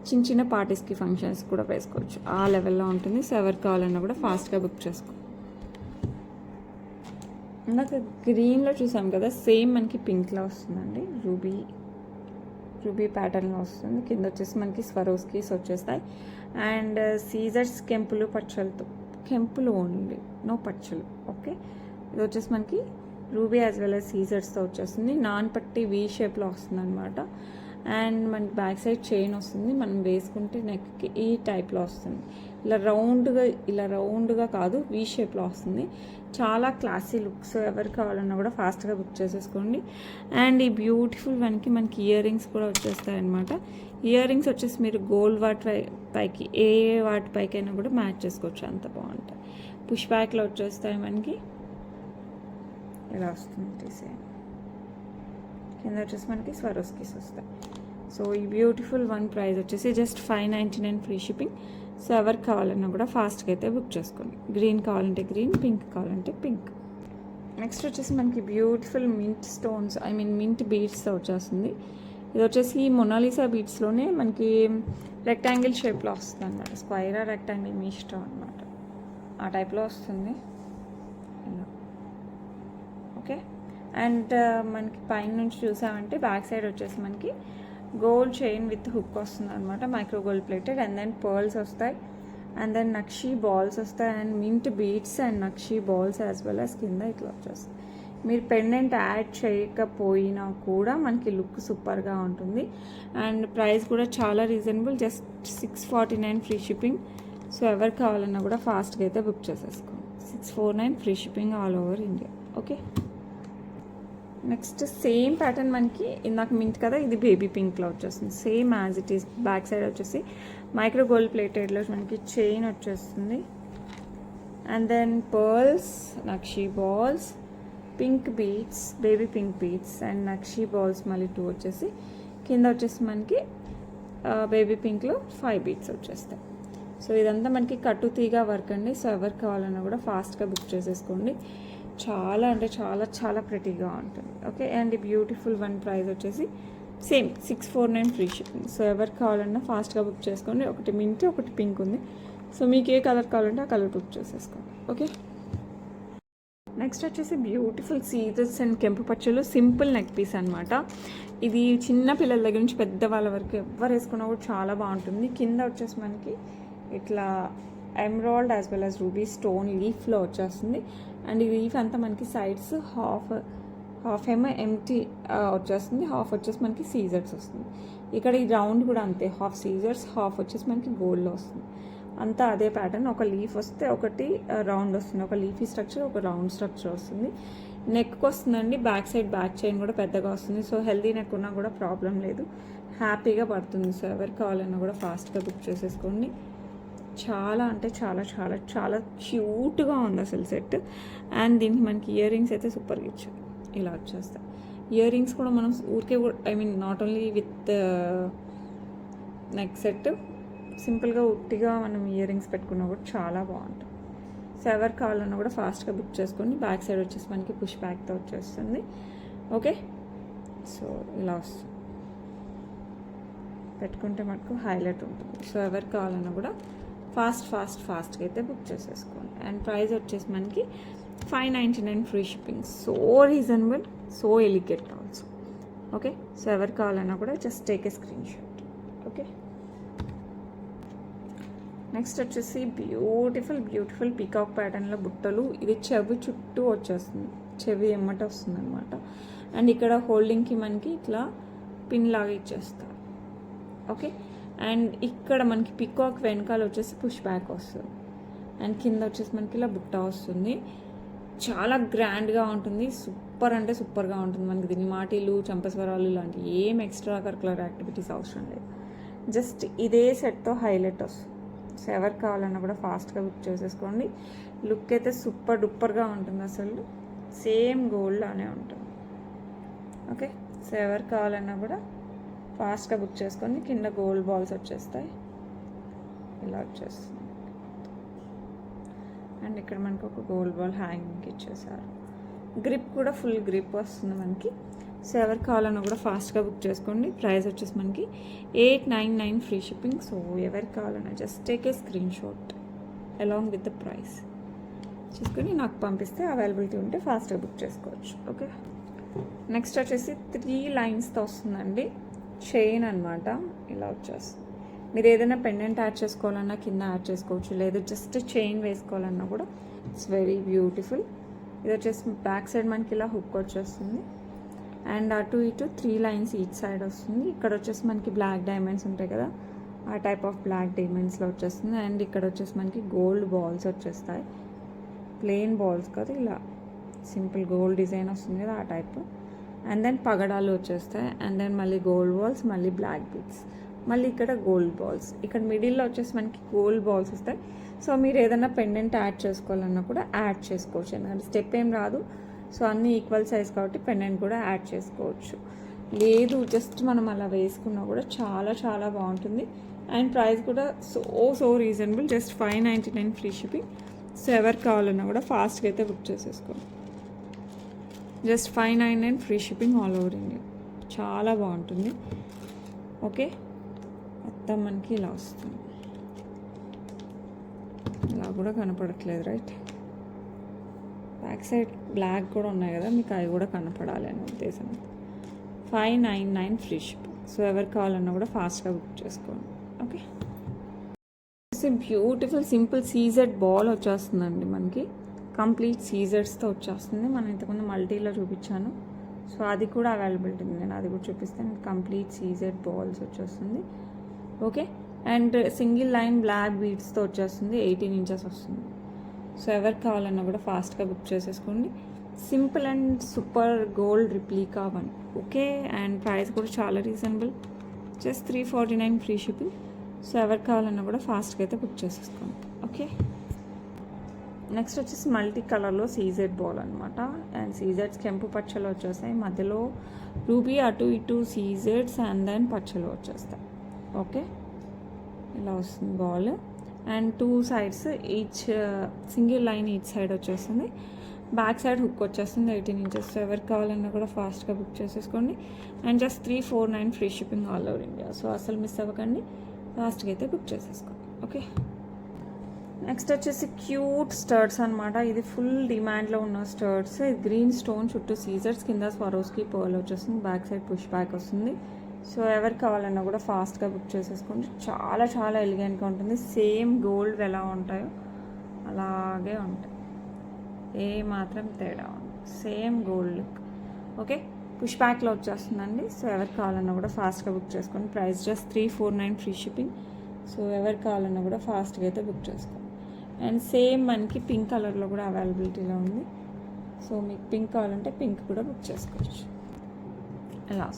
చిన్న చిన్న పార్టీస్కి ఫంక్షన్స్ కూడా వేసుకోవచ్చు, ఆ లెవెల్లో ఉంటుంది. సో ఎవరు కావాలన్నా కూడా ఫాస్ట్గా బుక్ చేసుకో. ఇందాక గ్రీన్లో చూసాం కదా, సేమ్ మనకి పింక్లో వస్తుందండి. రూబీ ప్యాటర్న్లో వస్తుంది. కింద వచ్చేసి మనకి స్వరోస్కీస్ వచ్చేస్తాయి. అండ్ సీజర్స్ కెంపులు ఓన్లీ, నో పచ్చలు. ఓకే, ఇది వచ్చేసి మనకి రూబీ యాజ్ వెల్ యాజ్ సీజర్స్తో వచ్చేస్తుంది. నాన్ పట్టి వీ షేప్లో వస్తుంది అనమాట. అండ్ మనకి బ్యాక్ సైడ్ చైన్ వస్తుంది. మనం వేసుకుంటే నెక్కి ఈ టైప్లో వస్తుంది. ఇలా రౌండ్గా కాదు, వీ షేప్లో వస్తుంది. చాలా క్లాసీ లుక్. సో ఎవరు కావాలన్నా కూడా ఫాస్ట్గా బుక్ చేసేసుకోండి. అండ్ ఈ బ్యూటిఫుల్ వన్కి మనకి ఇయర్ రింగ్స్ కూడా వచ్చేస్తాయి అనమాట. ఇయర్ రింగ్స్ వచ్చేసి మీరు గోల్డ్ పైకి ఏ వాటి పైకైనా కూడా మ్యాచ్ చేసుకోవచ్చు, అంత బాగుంటాయి. పుష్ బ్యాక్లో వచ్చేస్తాయి మనకి. ఇలా వస్తుంది డిజైన్. కింద వచ్చేసి మనకి స్వరోస్కీస్ వస్తాయి. సో ఈ బ్యూటిఫుల్ వన్ ప్రైస్ వచ్చేసి జస్ట్ 599 ఫ్రీ షిప్పింగ్. సో ఎవరికి కావాలన్నా కూడా ఫాస్ట్గా అయితే బుక్ చేసుకోండి. గ్రీన్ కావాలంటే గ్రీన్, పింక్ కావాలంటే పింక్. నెక్స్ట్ వచ్చేసి మనకి బ్యూటిఫుల్ మింట్ స్టోన్స్, మింట్ బీడ్స్తో వచ్చేస్తుంది. ఇది వచ్చేసి మొనాలిసా బీడ్స్లోనే మనకి రెక్టాంగిల్ షేప్లో వస్తుంది అనమాట. స్క్వైరా రెక్టాంగిల్ మీ ఇష్టం అనమాట, ఆ టైప్లో వస్తుంది ఇలా. ఓకే, అండ్ మనకి పైన నుంచి చూసామంటే బ్యాక్ సైడ్ వచ్చేసి మనకి గోల్డ్ చైన్ విత్ హుక్ వస్తుంది అనమాట. Micro gold plated. And then pearls వస్తాయి. అండ్ దెన్ నక్షీ బాల్స్ వస్తాయి. And mint beads and nakshi balls as well as కింద ఇట్లా వచ్చేస్తాయి. మీరు పెండెంట్ యాడ్ చేయకపోయినా కూడా మనకి లుక్ సూపర్గా ఉంటుంది. అండ్ ప్రైస్ కూడా చాలా reasonable, just 649 free shipping. So ఎవరు కావాలన్నా కూడా ఫాస్ట్గా అయితే బుక్ చేసేసుకోండి. 649 free shipping all over India. Okay, next same pattern మనకి ఇందాక మింట్ కదా, ఇది బేబీ పింక్లో వచ్చేస్తుంది. Same as it is. Back side వచ్చేసి మైక్రో గోల్డ్ ప్లేటెడ్లో మనకి చైన్ వచ్చేస్తుంది. And then pearls, nakshi balls, pink beads, baby pink beads and nakshi balls మళ్ళీ 2 వచ్చేసి. కింద వచ్చేసి మనకి బేబీ పింక్లో 5 బీడ్స్ వచ్చేస్తాయి. సో ఇదంతా మనకి కట్టు తీగ వర్క్ అండి. సో ఎవరు కావాలన్నా కూడా ఫాస్ట్గా బుక్ చేసేసుకోండి. చాలా అంటే చాలా చాలా ప్రెటీగా ఉంటుంది. Okay, and beautiful one price వచ్చేసి సేమ్ 649 ఫ్రీ షిప్పింగ్. సో ఎవరు కావాలన్నా ఫాస్ట్గా బుక్ చేసుకోండి. ఒకటి మింట్, ఒకటి పింక్ ఉంది. సో మీకు ఏ కలర్ కావాలంటే ఆ కలర్ బుక్ చేసేసుకోండి. ఓకే, నెక్స్ట్ వచ్చేసి బ్యూటిఫుల్ సీజర్స్ అండ్ కెంపు పచ్చలు సింపుల్ నెక్ పీస్ అనమాట. ఇది చిన్న పిల్లల దగ్గర నుంచి పెద్దవాళ్ళ వరకు ఎవరు వేసుకున్నా కూడా చాలా బాగుంటుంది. కింద వచ్చేసి మనకి ఇట్లా emerald as well as ruby stone లీఫ్లో వచ్చేస్తుంది. అండ్ ఈ లీఫ్ అంతా మనకి సైడ్స్ హాఫ్ ఏమో ఎంటీ వచ్చేస్తుంది, హాఫ్ వచ్చేసి మనకి సీజర్స్ వస్తుంది. ఇక్కడ ఈ రౌండ్ కూడా అంతే, హాఫ్ సీజర్స్, హాఫ్ వచ్చేసి మనకి గోల్డ్లో వస్తుంది. అంతా అదే ప్యాటర్న్. ఒక లీఫ్ వస్తే ఒకటి రౌండ్ వస్తుంది, ఒక లీఫీ స్ట్రక్చర్, ఒక రౌండ్ స్ట్రక్చర్ వస్తుంది. నెక్కి వస్తుందండి. బ్యాక్ సైడ్ బ్యాక్ చైన్ కూడా పెద్దగా వస్తుంది. సో హెల్దీ నెక్ ఉన్నా కూడా ప్రాబ్లం లేదు, హ్యాపీగా పడుతుంది. సో ఎవరు కావాలన్నా కూడా ఫాస్ట్గా బుక్ చేసేసుకోండి. చాలా అంటే చాలా చాలా చాలా క్యూట్గా ఉంది అసలు సెట్. అండ్ దీనికి మనకి ఇయర్ రింగ్స్ అయితే సూపర్గా ఇచ్చారు, ఇలా వచ్చేస్తాయి. ఇయర్ రింగ్స్ కూడా మనం ఊరికే not only with neck set, సింపుల్గా ఉట్టిగా మనం ఇయర్ రింగ్స్ పెట్టుకున్నా కూడా చాలా బాగుంటుంది. సో ఎవరు కావాలన్నా కూడా ఫాస్ట్గా బుక్ చేసుకోండి. బ్యాక్ సైడ్ వచ్చేసి మనకి పుష్ బ్యాక్తో వచ్చేస్తుంది. ఓకే, సో ఇలా వస్తుంది, పెట్టుకుంటే మనకు హైలైట్ ఉంటుంది. సో ఎవరు కావాలన్నా కూడా ఫాస్ట్గా అయితే బుక్ చేసేసుకోండి. అండ్ ప్రైస్ వచ్చేసి మనకి 599 free shipping. So reasonable, so elegant also. Okay, so ఎవరు కావాలన్నా కూడా just take a screen shot. Okay, next వచ్చేసి బ్యూటిఫుల్ పీకాక్ ప్యాటర్న్లో బుట్టలు. ఇది చెవి చుట్టూ వచ్చేస్తుంది, చెవి ఎమ్మట వస్తుంది అనమాట. అండ్ ఇక్కడ హోల్డింగ్కి మనకి ఇట్లా పిన్ లాగా ఇచ్చేస్తారు. ఓకే, అండ్ ఇక్కడ మనకి పీకాక్ వెనకాల వచ్చేసి పుష్ బ్యాక్ వస్తుంది. అండ్ కింద వచ్చేసి మనకి ఇలా బుట్ట వస్తుంది. చాలా గ్రాండ్గా ఉంటుంది, సూపర్ అంటే సూపర్గా ఉంటుంది. మనకి దీని మాటీలు, చంపస్వరాలు ఇలాంటి ఏం ఎక్స్ట్రా కరికులర్ యాక్టివిటీస్ అవసరం లేదు, జస్ట్ ఇదే సెట్తో హైలైట్ వస్తుంది. సో ఎవరు కావాలన్నా కూడా ఫాస్ట్గా బుక్ చేసేసుకోండి. లుక్ అయితే సూపర్ డూపర్గా ఉంటుంది, అసలు సేమ్ గోల్డ్లానే ఉంటుంది. ఓకే, సో ఎవరు కావాలన్నా కూడా ఫాస్ట్గా బుక్ చేసుకొని. కింద గోల్డ్ బాల్స్ వచ్చేస్తాయి, ఇలా వచ్చేస్తుంది. అండ్ ఇక్కడ మనకు ఒక గోల్డ్ బాల్ హ్యాంగింగ్కి ఇచ్చేసారు. గ్రిప్ కూడా ఫుల్ గ్రిప్ వస్తుంది మనకి. సో ఎవరికి కావాలన్నా కూడా ఫాస్ట్గా బుక్ చేసుకోండి. ప్రైస్ వచ్చేసి మనకి 899 ఫ్రీ షిప్పింగ్. సో ఎవరికి కావాలన్నా just take a screen shot along with the price చేసుకొని నాకు పంపిస్తే అవైలబిలిటీ ఉంటే ఫాస్ట్గా బుక్ చేసుకోవచ్చు. ఓకే, నెక్స్ట్ వచ్చేసి 3 లైన్స్తో వస్తుందండి. చైన్ అనమాట, ఇలా వచ్చేస్తుంది. మీరు ఏదైనా పెండెంట్ యాడ్ చేసుకోవాలన్నా కింద యాడ్ చేసుకోవచ్చు, లేదా జస్ట్ చైన్ వేసుకోవాలన్నా కూడా ఇట్స్ వెరీ బ్యూటిఫుల్. ఇది వచ్చేసి బ్యాక్ సైడ్ మనకి ఇలా హుక్ వచ్చేస్తుంది అండ్ అటు ఇటు 3 లైన్స్ ఈచ్ సైడ్ వస్తుంది. ఇక్కడ వచ్చేసి మనకి బ్లాక్ డైమండ్స్ ఉంటాయి కదా, ఆ టైప్ ఆఫ్ బ్లాక్ డైమండ్స్లో వచ్చేస్తుంది. అండ్ ఇక్కడ వచ్చేసి మనకి గోల్డ్ బాల్స్ వచ్చేస్తాయి, ప్లెయిన్ బాల్స్ కదా, ఇలా సింపుల్ గోల్డ్ డిజైన్ వస్తుంది కదా ఆ టైప్. అండ్ దెన్ పగడాలు వచ్చేస్తాయి. అండ్ దెన్ మళ్ళీ గోల్డ్ బాల్స్, మళ్ళీ బ్లాక్ బీడ్స్, మళ్ళీ ఇక్కడ గోల్డ్ బాల్స్. ఇక్కడ మిడిల్లో వచ్చేసి మనకి గోల్డ్ బాల్స్ వస్తాయి. సో మీరు ఏదైనా పెండెంట్ యాడ్ చేసుకోవాలన్నా కూడా యాడ్ చేసుకోవచ్చు, ఎందుకంటే స్టెప్ ఏం రాదు. సో అన్నీ ఈక్వల్ సైజ్ కాబట్టి పెండెంట్ కూడా యాడ్ చేసుకోవచ్చు. లేదు జస్ట్ మనం అలా వేసుకున్నా కూడా చాలా చాలా బాగుంటుంది. అండ్ ప్రైస్ కూడా so reasonable, just 599 free shipping. So ఎవరికి కావాలన్నా కూడా ఫాస్ట్గా అయితే బుక్ చేసేసుకోండి. Just 599 free shipping all over India. చాలా బాగుంటుంది. ఓకే, మొత్తం మనకి ఇలా వస్తుంది. ఇలా కూడా కనపడట్లేదు రైట్, బ్యాక్ సైడ్ బ్లాక్ కూడా ఉన్నాయి కదా, మీకు అవి కూడా కనపడాలి అనే ఉద్దేశం. 599 ఫ్రీ షిప్పింగ్. సో ఎవరికి కావాలన్నా కూడా ఫాస్ట్గా బుక్ చేసుకోండి. Okay, beautiful simple CZ ball వచ్చేస్తుందండి మనకి, కంప్లీట్ సీజెడ్స్తో వచ్చేస్తుంది. మనం ఇంతకుముందు మల్టీలో చూపించాను, సో అది కూడా అవైలబిలిటీ ఉంది, నేను అది కూడా చూపిస్తాను. కంప్లీట్ సీజెడ్ బాల్స్ వచ్చేస్తుంది. Okay, and single line black బీడ్స్తో వచ్చేస్తుంది, 18 ఇంచెస్ వస్తుంది. సో ఎవరికి కావాలన్నా కూడా ఫాస్ట్గా బుక్ చేసేసుకోండి. Simple and super gold replica one. Okay, and price కూడా చాలా reasonable, just 349 free shipping. So ఎవరికి కావాలన్నా కూడా ఫాస్ట్గా అయితే బుక్ చేసేసుకోండి. ఓకే, నెక్స్ట్ వచ్చేసి మల్టీ కలర్లో సీజెడ్ బాల్ అనమాట. అండ్ సీజెడ్స్ కెంపు పచ్చలు వచ్చేస్తాయి, మధ్యలో రూబీ అటు ఇటు సీజెడ్స్ అండ్ దెన్ పచ్చలు వచ్చేస్తాయి. ఓకే, ఇలా వస్తుంది ball. And 2 sides each single line each side వచ్చేస్తుంది. బ్యాక్ సైడ్ హుక్ వచ్చేస్తుంది 18 ఇంచెస్. సో ఎవరికి కావాలన్నా కూడా ఫాస్ట్గా బుక్ చేసేసుకోండి. And just 349 free shipping all over India. So అసలు మిస్ అవ్వకండి, ఫాస్ట్గా అయితే బుక్ చేసేసుకోండి. ఓకే, నెక్స్ట్ వచ్చేసి క్యూట్ స్టర్ట్స్ అనమాట. ఇది ఫుల్ డిమాండ్లో ఉన్న స్టర్ట్స్. ఇది గ్రీన్ స్టోన్ చుట్టూ సీజర్స్, కింద స్వరోస్కి పర్ల్ వచ్చేస్తుంది, బ్యాక్ సైడ్ పుష్ బ్యాక్ వస్తుంది. సో ఎవరికి కావాలన్నా కూడా ఫాస్ట్గా బుక్ చేసేసుకోండి. చాలా చాలా ఎలిగెంట్గా ఉంటుంది. సేమ్ గోల్డ్ ఎలా ఉంటాయో అలాగే ఉంటాయి, ఏ మాత్రం తేడా ఉంది, same gold look. Okay, push బ్యాక్లో వచ్చేస్తుందండి. సో ఎవరికి కావాలన్నా కూడా ఫాస్ట్గా బుక్ చేసుకోండి. Price just 349 free shipping. So ఎవరికి కావాలన్నా కూడా ఫాస్ట్గా అయితే బుక్ చేసుకోండి. అండ్ సేమ్ మనకి పింక్ కలర్లో కూడా అవైలబిలిటీలో ఉంది. సో మీకు పింక్ కావాలంటే పింక్ కూడా బుక్ చేసుకోవచ్చు. ఇలా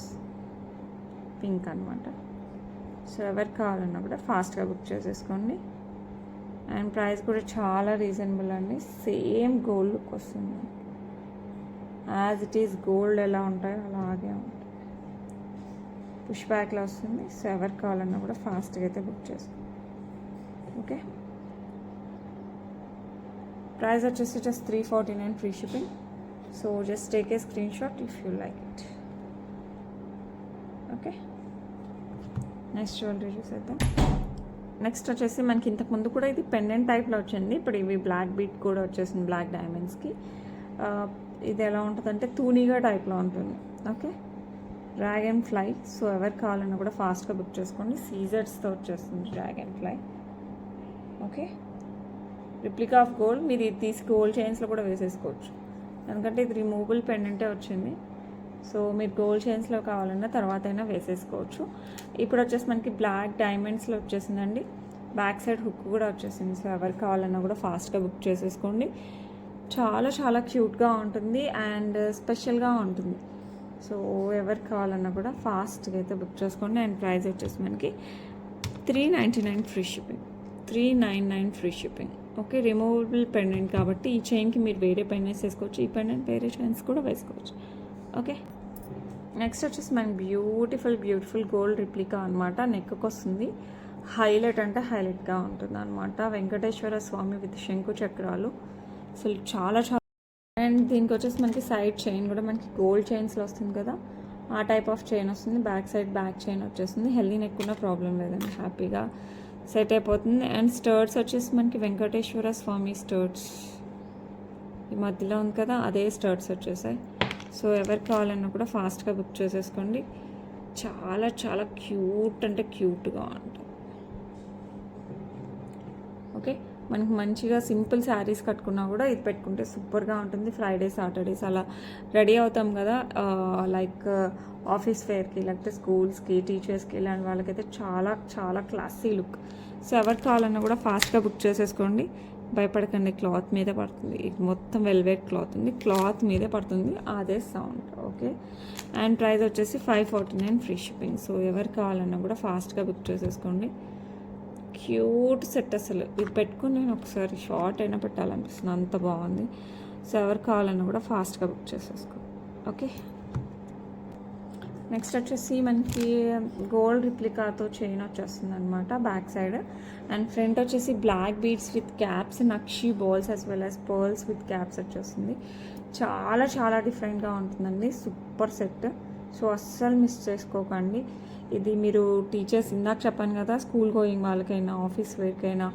పింక్ అనమాట. సో ఎవరికి కావాలన్నా కూడా ఫాస్ట్గా బుక్ చేసేసుకోండి. అండ్ ప్రైస్ కూడా చాలా రీజనబుల్ అండి, సేమ్ గోల్డ్ లుక్ వస్తుంది, యాజ్ ఇట్ ఈస్ గోల్డ్ ఎలా ఉంటాయో అలాగే ఉంటాయి. పుష్ బ్యాక్లో వస్తుంది. సో ఎవరికి కావాలన్నా కూడా ఫాస్ట్గా అయితే బుక్ చేసుకోండి. ఓకే, ప్రైస్ వచ్చేసి just 349 free shipping. So just take a screen shot if you like it. Okay, next jewellery చూసేద్దాం. నెక్స్ట్ వచ్చేసి మనకి ఇంతకుముందు కూడా ఇది పెండెంట్ టైప్లో వచ్చింది, ఇప్పుడు ఇవి బ్లాక్ బీట్ కూడా వచ్చేసింది బ్లాక్ డైమండ్స్కి. ఇది ఎలా ఉంటుందంటే తూనీగా టైప్లో ఉంటుంది. Okay, dragon fly. సో ఎవరికి కావాలన్నా కూడా ఫాస్ట్గా బుక్ చేసుకోండి. సీజర్స్తో వచ్చేస్తుంది dragon fly. Okay, replica of gold. మీరు ఇది తీసి గోల్డ్ చైన్స్లో కూడా వేసేసుకోవచ్చు, ఎందుకంటే ఇది రిమూవబుల్ పెండెంటే వచ్చింది. సో మీరు గోల్డ్ చైన్స్లో కావాలన్నా తర్వాత అయినా వేసేసుకోవచ్చు. ఇప్పుడు వచ్చేసి మనకి బ్లాక్ డైమండ్స్లో వచ్చేసిందండి, బ్యాక్ సైడ్ హుక్ కూడా వచ్చేసింది. సో ఎవరికి కావాలన్నా కూడా ఫాస్ట్గా బుక్ చేసేసుకోండి. చాలా చాలా క్యూట్గా ఉంటుంది అండ్ స్పెషల్గా ఉంటుంది. సో ఎవరికి కావాలన్నా కూడా ఫాస్ట్గా అయితే బుక్ చేసుకోండి. అండ్ ప్రైస్ వచ్చేసి మనకి 399 free shipping. 399 free shipping. Okay, removable pendant కాబట్టి ఈ చైన్కి మీరు వేరే పెండెంట్స్ వేసుకోవచ్చు, ఈ పెండెంట్ వేరే చైన్స్ కూడా వేసుకోవచ్చు. ఓకే, నెక్స్ట్ వచ్చేసి మనకి బ్యూటిఫుల్ గోల్డ్ రిప్లికా అనమాట. నెక్కి వస్తుంది, హైలైట్ అంటే హైలైట్గా ఉంటుంది అనమాట. వెంకటేశ్వర స్వామి విత్ శంకు చక్రాలు, అసలు చాలా చాలా. అండ్ దీనికి వచ్చేసి మనకి సైడ్ చైన్ కూడా మనకి గోల్డ్ చైన్స్లో వస్తుంది కదా, ఆ టైప్ ఆఫ్ చైన్ వస్తుంది. బ్యాక్ సైడ్ బ్యాక్ చైన్ వచ్చేస్తుంది. హెల్దీ నెక్ ఉన్న ప్రాబ్లం లేదండి, హ్యాపీగా సెట్ అయిపోతుంది. అండ్ స్టర్ట్స్ వచ్చేసి మనకి వెంకటేశ్వర స్వామి స్టర్ట్స్ ఈ మధ్యలో ఉంది కదా, అదే స్టర్ట్స్ వచ్చేసాయి. సో ఎవరికి కావాలన్నా కూడా ఫాస్ట్గా బుక్ చేసేసుకోండి. చాలా చాలా క్యూట్ అంటే క్యూట్గా ఉంటుంది. ఓకే, మనకి మంచిగా సింపుల్ శారీస్ కట్టుకున్నా కూడా ఇది పెట్టుకుంటే సూపర్గా ఉంటుంది. ఫ్రైడే సాటర్డేస్ అలా రెడీ అవుతాం కదా, లైక్ ఆఫీస్ వేర్కి, లేకపోతే స్కూల్స్కి, టీచర్స్కి, ఇలాంటి వాళ్ళకైతే చాలా చాలా క్లాసీ లుక్. సో ఎవరికి కావాలన్నా కూడా ఫాస్ట్గా బుక్ చేసేసుకోండి. భయపడకండి, క్లాత్ మీదే పడుతుంది. ఇది మొత్తం వెల్వెట్ క్లాత్ ఉంది, క్లాత్ మీదే పడుతుంది, అదే సౌండ్. ఓకే, అండ్ ప్రైస్ వచ్చేసి 549 ఫ్రీ షిప్పింగ్. సో ఎవరికి కావాలన్నా కూడా ఫాస్ట్గా బుక్ చేసేసుకోండి. క్యూట్ సెట్ అసలు. ఇది పెట్టుకుని నేను ఒకసారి షార్ట్ అయినా పెట్టాలనిపిస్తుంది, అంత బాగుంది. సో ఎవరికి కావాలన్నా కూడా ఫాస్ట్గా బుక్ చేసేసుకో. ఓకే, నెక్స్ట్ వచ్చేసి మనకి గోల్డ్ రిప్లికాతో చైన్ వచ్చేస్తుంది అనమాట బ్యాక్ సైడ్. అండ్ ఫ్రంట్ వచ్చేసి black beads with caps, nakshi balls as well as pearls with caps వచ్చేస్తుంది. చాలా చాలా డిఫరెంట్గా ఉంటుందండి, సూపర్ సెట్. సో అస్సలు మిస్ చేసుకోకండి. ఇది మీరు టీచర్స్, ఇందాక చెప్పాను కదా, స్కూల్ గోయింగ్ వాళ్ళకైనా, ఆఫీస్ వేర్కైనా,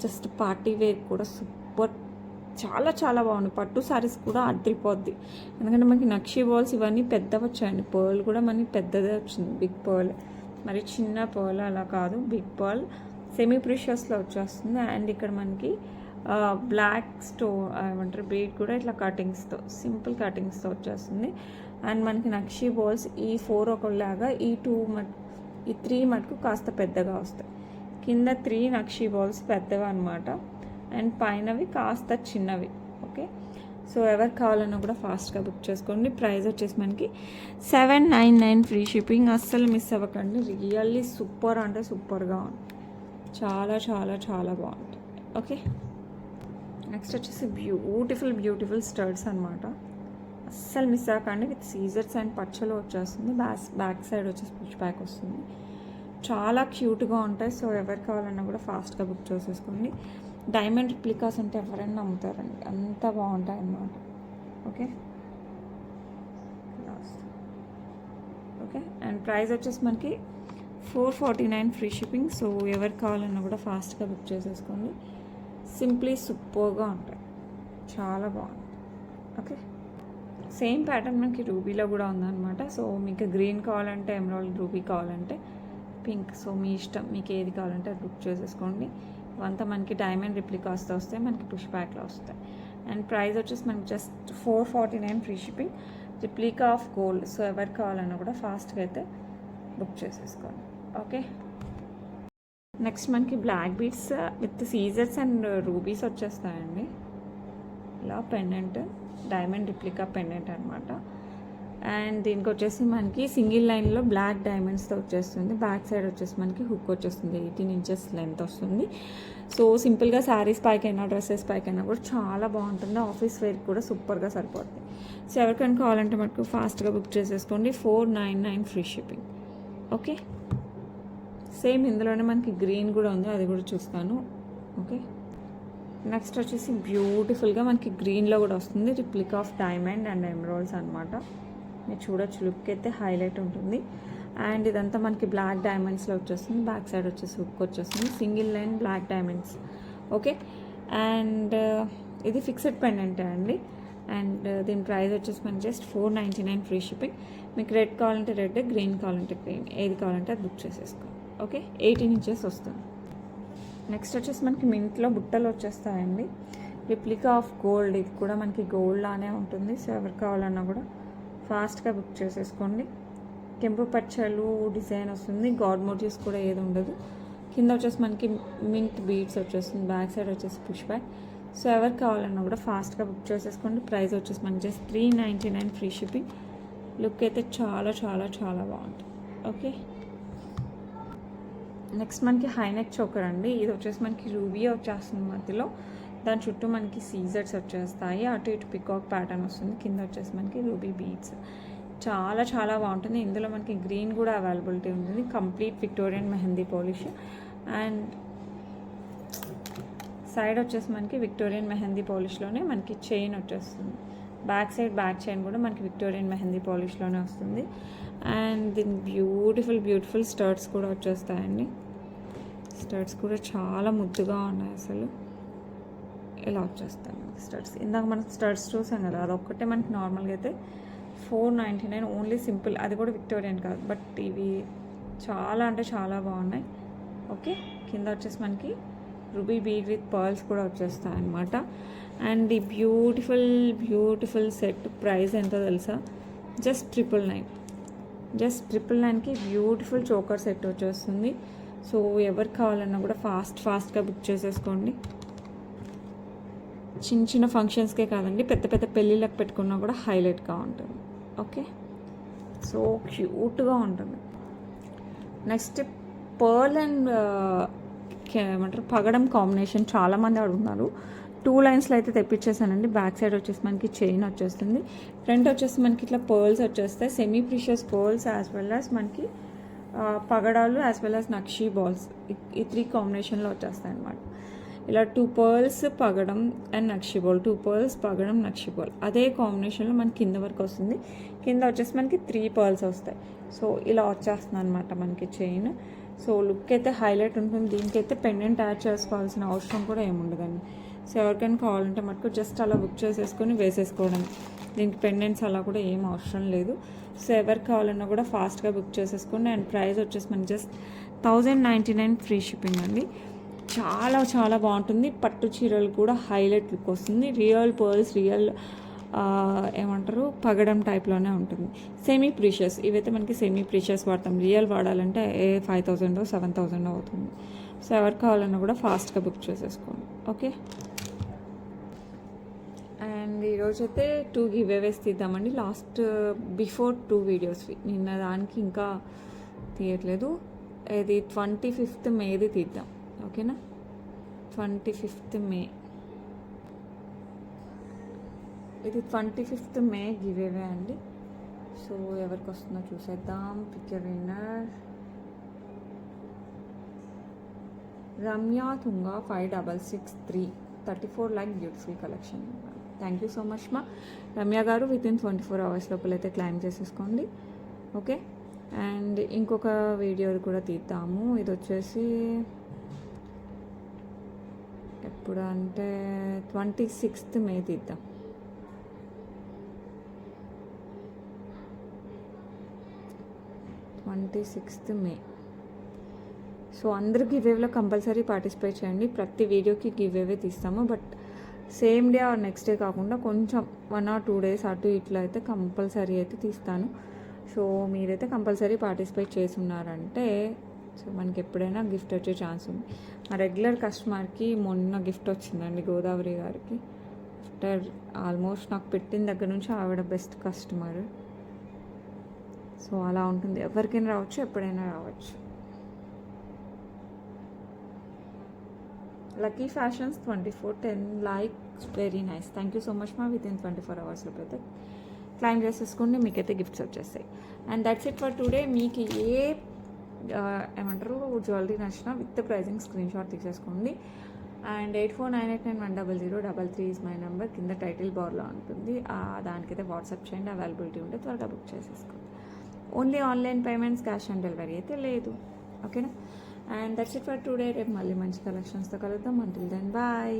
జస్ట్ పార్టీ వేర్ కూడా సూపర్, చాలా చాలా బాగుంది. పట్టు సారీస్ కూడా అడ్రిపోద్ది. ఎందుకంటే మనకి నక్షి బాల్స్ ఇవన్నీ పెద్దవి వచ్చాయండి. పర్ల్ కూడా మనకి పెద్దదే వచ్చింది, బిగ్ పర్ల్, మరి చిన్న పర్ల్ అలా కాదు, బిగ్ పర్ల్ సెమీ ప్రీషియస్లో వచ్చేస్తుంది. అండ్ ఇక్కడ మనకి బ్లాక్ ఏమంటారు బీడ్ కూడా ఇట్లా కటింగ్స్తో, సింపుల్ కటింగ్స్తో వచ్చేస్తుంది. అండ్ మనకి నక్షి బాల్స్ ఈ 4 ఒకలాగా, ఈ 3 మటుకు కాస్త పెద్దగా వస్తాయి. కింద 3 నక్షి బాల్స్ పెద్దవి అనమాట, అండ్ పైనవి కాస్త చిన్నవి. ఓకే, సో ఎవరికి కావాలన్నా కూడా ఫాస్ట్గా బుక్ చేసుకోండి. ప్రైస్ వచ్చేసి మనకి 799 ఫ్రీ షిప్పింగ్. అస్సలు మిస్ అవ్వకండి, రియల్లీ సూపర్ అంటే సూపర్గా ఉంది, చాలా చాలా చాలా బాగుంటుంది. ఓకే, నెక్స్ట్ వచ్చేసి బ్యూటిఫుల్ స్టర్ట్స్ అనమాట. అస్సలు మిస్ అవ్వకండి. విత్ సీజర్స్ అండ్ పచ్చలో వచ్చేస్తుంది. బ్యాక్ సైడ్ వచ్చేసి పుష్ బ్యాక్ వస్తుంది. చాలా క్యూట్గా ఉంటాయి. సో ఎవరికి కావాలన్నా కూడా ఫాస్ట్గా బుక్ చేసేసుకోండి. డైమండ్ రిప్లికాస్ అంటే ఎవరైనా నమ్ముతారండి, అంత బాగుంటాయి అన్నమాట. ఓకే, ఓకే, అండ్ ప్రైస్ వచ్చేసి మనకి 449 ఫ్రీ షిప్పింగ్. సో ఎవరికి కావాలన్నా కూడా ఫాస్ట్గా బుక్ చేసేసుకోండి. సింప్లీ సూపర్గా ఉంటాయి, చాలా బాగుంది. ఓకే, సేమ్ ప్యాటర్న్ మనకి రూబీలో కూడా ఉందన్నమాట. సో మీకు గ్రీన్ కావాలంటే ఎమరాల్డ్, రూబీ కావాలంటే పింక్. సో మీ ఇష్టం, మీకు ఏది కావాలంటే అది బుక్ చేసేసుకోండి. ఇవంతా మనకి డైమండ్ రిప్లికాస్తో వస్తాయి, మనకి పుష్ బ్యాక్లో వస్తాయి. అండ్ ప్రైస్ వచ్చేసి మనకి just 449 free shipping, replica of gold. So ఎవరికి కావాలన్నా కూడా ఫాస్ట్గా అయితే బుక్ చేసేసుకోండి. ఓకే, నెక్స్ట్ మనకి బ్లాక్ బీడ్స్ విత్ సీజర్స్ అండ్ రూబీస్ వచ్చేస్తాయండి. ఇలా పెండెంట్, డైమండ్ రిప్లికా పెండెంట్ అనమాట. అండ్ దీనికి వచ్చేసి మనకి సింగిల్ లైన్లో బ్లాక్ డైమండ్స్తో వచ్చేస్తుంది. బ్యాక్ సైడ్ వచ్చేసి మనకి హుక్ వచ్చేస్తుంది, 18 ఇంచెస్ లెంత్ వస్తుంది. సో సింపుల్గా శారీస్ పైకైనా, డ్రెస్సెస్ పైకైనా కూడా చాలా బాగుంటుంది. ఆఫీస్ వేర్ కూడా సూపర్గా సరిపోతుంది. సో ఎవరికైనా కావాలంటే మనకు ఫాస్ట్గా బుక్ చేసేసుకోండి. 499 ఫ్రీ షిప్పింగ్. ఓకే, సేమ్ ఇందులోనే మనకి గ్రీన్ కూడా ఉంది, అది కూడా చూస్తాను. ఓకే, నెక్స్ట్ వచ్చేసి బ్యూటిఫుల్గా మనకి గ్రీన్లో కూడా వస్తుంది, replica of diamond and emeralds అనమాట. మీరు చూడొచ్చు, లుక్ అయితే హైలైట్ ఉంటుంది. అండ్ ఇదంతా మనకి బ్లాక్ డైమండ్స్లో వచ్చేస్తుంది. బ్యాక్ సైడ్ వచ్చేసి హుక్ వచ్చేస్తుంది, single line black diamonds. Okay, and ఇది ఫిక్స్డ్ పెండెంటే అండి. అండ్ దీని ప్రైస్ వచ్చేసి మనకి జస్ట్ 499 ఫ్రీ షిప్పింగ్. మీకు రెడ్ కావాలంటే రెడ్, గ్రీన్ కావాలంటే గ్రీన్, ఏది కావాలంటే అది బుక్ చేసేసుకో. ఓకే, 18 ఇంచెస్ వస్తుంది. నెక్స్ట్ వచ్చేసి మనకి మింట్లో బుట్టలు వచ్చేస్తాయండి. రిప్లికా ఆఫ్ గోల్డ్, ఇది కూడా మనకి గోల్డ్ లానే ఉంటుంది. సో ఎవరికి కావాలన్నా కూడా ఫాస్ట్గా బుక్ చేసేసుకోండి. కెంపు పచ్చలు డిజైన్ వస్తుంది, గాడ్ మోటివ్స్ కూడా ఏది ఉండదు. కింద వచ్చేసి మనకి మింట్ బీడ్స్ వచ్చేస్తుంది, బ్యాక్ సైడ్ వచ్చేసి పుష్ బ్యాక్. సో ఎవరికి కావాలన్నా కూడా ఫాస్ట్గా బుక్ చేసేసుకోండి. ప్రైస్ వచ్చేసి మనకి జస్ట్ 399 ఫ్రీ షిప్పింగ్. లుక్ అయితే చాలా చాలా చాలా బాగుంటుంది. ఓకే, నెక్స్ట్ మనకి హైనెక్ చోకర్ అండి. ఇది వచ్చేసి మనకి రూబీ వచ్చేస్తుంది మధ్యలో, దాని చుట్టూ మనకి సీజర్స్ వచ్చేస్తాయి, అటు ఇటు పికాక్ ప్యాటర్న్ వస్తుంది, కింద వచ్చేసి మనకి రూబీ బీడ్స్. చాలా చాలా బాగుంటుంది. ఇందులో మనకి గ్రీన్ కూడా అవైలబిలిటీ ఉంటుంది. Complete Victorian mehndi polish. And side వచ్చేసి మనకి విక్టోరియన్ మెహందీ పాలిష్లోనే మనకి చైన్ వచ్చేస్తుంది. బ్యాక్ సైడ్ బ్యాక్ చైన్ కూడా మనకి విక్టోరియన్ మెహందీ పాలిష్లోనే వస్తుంది. అండ్ దీని బ్యూటిఫుల్ స్టర్ట్స్ కూడా వచ్చేస్తాయండి. స్టర్ట్స్ కూడా చాలా ముద్దుగా ఉన్నాయి అసలు. ఇలా వచ్చేస్తాయి స్టడ్స్. ఇందాక మనం స్టడ్స్ చూసాం కదా, అదొక్కటే మనకి నార్మల్గా అయితే 499 ఓన్లీ సింపుల్, అది కూడా విక్టోరియన్ కాదు. బట్ ఇవి చాలా అంటే చాలా బాగున్నాయి. ఓకే, కింద వచ్చేసి మనకి రూబీ బీడ్ విత్ పర్ల్స్ కూడా వచ్చేస్తాయి అన్నమాట. అండ్ ఈ బ్యూటిఫుల్ సెట్ ప్రైస్ ఎంతో తెలుసా? జస్ట్ 999. జస్ట్ 999కి బ్యూటిఫుల్ చోకర్ సెట్ వచ్చేస్తుంది. సో ఎవరికి కావాలన్నా కూడా ఫాస్ట్గా బుక్ చేసేసుకోండి. చిన్న ఫంక్షన్స్కే కాదండి, పెద్ద పెళ్ళిళ్ళకి పెట్టుకున్నా కూడా హైలైట్గా ఉంటుంది. ఓకే, సో క్యూట్గా ఉంటుంది. నెక్స్ట్ పర్ల్ అండ్ ఏమంటారు పగడం కాంబినేషన్ చాలామంది అడుగుతున్నారు. 2 లైన్స్లో అయితే తెప్పించేసానండి. బ్యాక్ సైడ్ వచ్చేసి మనకి చైన్ వచ్చేస్తుంది, ఫ్రంట్ వచ్చేసి మనకి ఇట్లా పర్ల్స్ వచ్చేస్తాయి, semi precious pearls as well as మనకి పగడాలు యాజ్ వెల్ యాజ్ నక్షీ బాల్స్, ఈ 3 కాంబినేషన్లో వచ్చేస్తాయి అన్నమాట. ఇలా 2 పర్ల్స్ పగడం అండ్ నక్షి బాల్, 2 పర్ల్స్ పగడం నక్షి బాల్, అదే కాంబినేషన్లో మనకి కింద వరకు వస్తుంది. కింద వచ్చేసి మనకి 3 పర్ల్స్ వస్తాయి. సో ఇలా వచ్చేస్తుంది అనమాట మనకి చైన్. సో లుక్ అయితే హైలైట్ ఉంటుంది. దీనికైతే పెండెంట్ యాడ్ చేసుకోవాల్సిన అవసరం కూడా ఏముండదండి. సో ఎవరికైనా కావాలంటే మటుకు జస్ట్ అలా బుక్ చేసేసుకొని వేసేసుకోవడం. దీనికి పెండెంట్స్ అలా కూడా ఏం అవసరం లేదు. సో ఎవరికి కావాలన్నా కూడా ఫాస్ట్గా బుక్ చేసేసుకోండి. అండ్ ప్రైస్ వచ్చేసి మనకి జస్ట్ 1099 ఫ్రీ షిప్పింగ్ అండి. చాలా బాగుంటుంది. పట్టు చీరలు కూడా హైలైట్ లుక్ వస్తుంది. రియల్ పర్ల్స్, రియల్ ఏమంటారు పగడం టైప్లోనే ఉంటుంది. సెమీ ప్రీషియస్, ఇవైతే మనకి సెమీ ప్రీషియస్ వాడతాం. రియల్ వాడాలంటే 5000 7,000 అవుతుంది. సో ఎవరికి కావాలన్నా కూడా ఫాస్ట్గా బుక్ చేసేసుకోండి. ఓకే, అండ్ ఈరోజైతే 2 గివ్ అవేస్ తీద్దామండి. లాస్ట్ బిఫోర్ 2 వీడియోస్, నిన్న దానికి ఇంకా తీయట్లేదు. ఇది 25th మేది తీద్దాం. ఓకేనా, 25th మే, ఇది 25th మే గివ్ అవే అండి. సో ఎవరికి వస్తుందో చూసేద్దాం. Pick winner Ramya Tunga 5663 34 like beautiful collection. Thank you so much మా రమ్య గారు. వితిన్ 24 hours లోపలైతే క్లైమ్ చేసేసుకోండి. ఓకే, అండ్ ఇంకొక వీడియో కూడా తీద్దాము. ఇది వచ్చేసి ఎప్పుడు అంటే 26th మే తీద్దాం. 26th May. సో అందరూ గివ్ అవేలో కంపల్సరీ పార్టిసిపేట్ చేయండి. ప్రతి వీడియోకి గివ్ అవే తీస్తాము. But same day or next day కాకుండా కొంచెం 1 or 2 days అటు ఇట్లా అయితే కంపల్సరీ అయితే తీస్తాను. సో మీరైతే కంపల్సరీ పార్టిసిపేట్ చేసి ఉన్నారంటే సో మనకి ఎప్పుడైనా గిఫ్ట్ వచ్చే ఛాన్స్ ఉంది. మా రెగ్యులర్ కస్టమర్కి మొన్న గిఫ్ట్ వచ్చిందండి, గోదావరి గారికి. ఆఫ్టర్ ఆల్మోస్ట్ నాకు పెట్టిన దగ్గర నుంచి ఆవిడ బెస్ట్ కస్టమర్. సో అలా ఉంటుంది, ఎవరికైనా రావచ్చు, ఎప్పుడైనా రావచ్చు. Lucky fashions 2410 like very nice. Thank you so much మా. విత్ ఇన్ 24 hours అయితే క్లైమ్ చేసేసుకోండి, మీకైతే గిఫ్ట్స్ వచ్చేస్తాయి. And that's it for today. మీకు ఏ ఏమంటారు జ్యువెలరీ నచ్చినా విత్ ప్రైజింగ్ స్క్రీన్ షాట్ తీసేసుకోండి. And 8498910033 is my number. కింద టైటిల్ బార్లో ఉంటుంది, దానికైతే వాట్సాప్ చేయండి. అవైలబిలిటీ ఉంటే త్వరగా బుక్ చేసేసుకోండి. Only online payments, cash on delivery అయితే లేదు. ఓకేనా, and that's it for today. రేపు మళ్ళీ మంచి కలెక్షన్స్తో కలుద్దాం. Until then bye.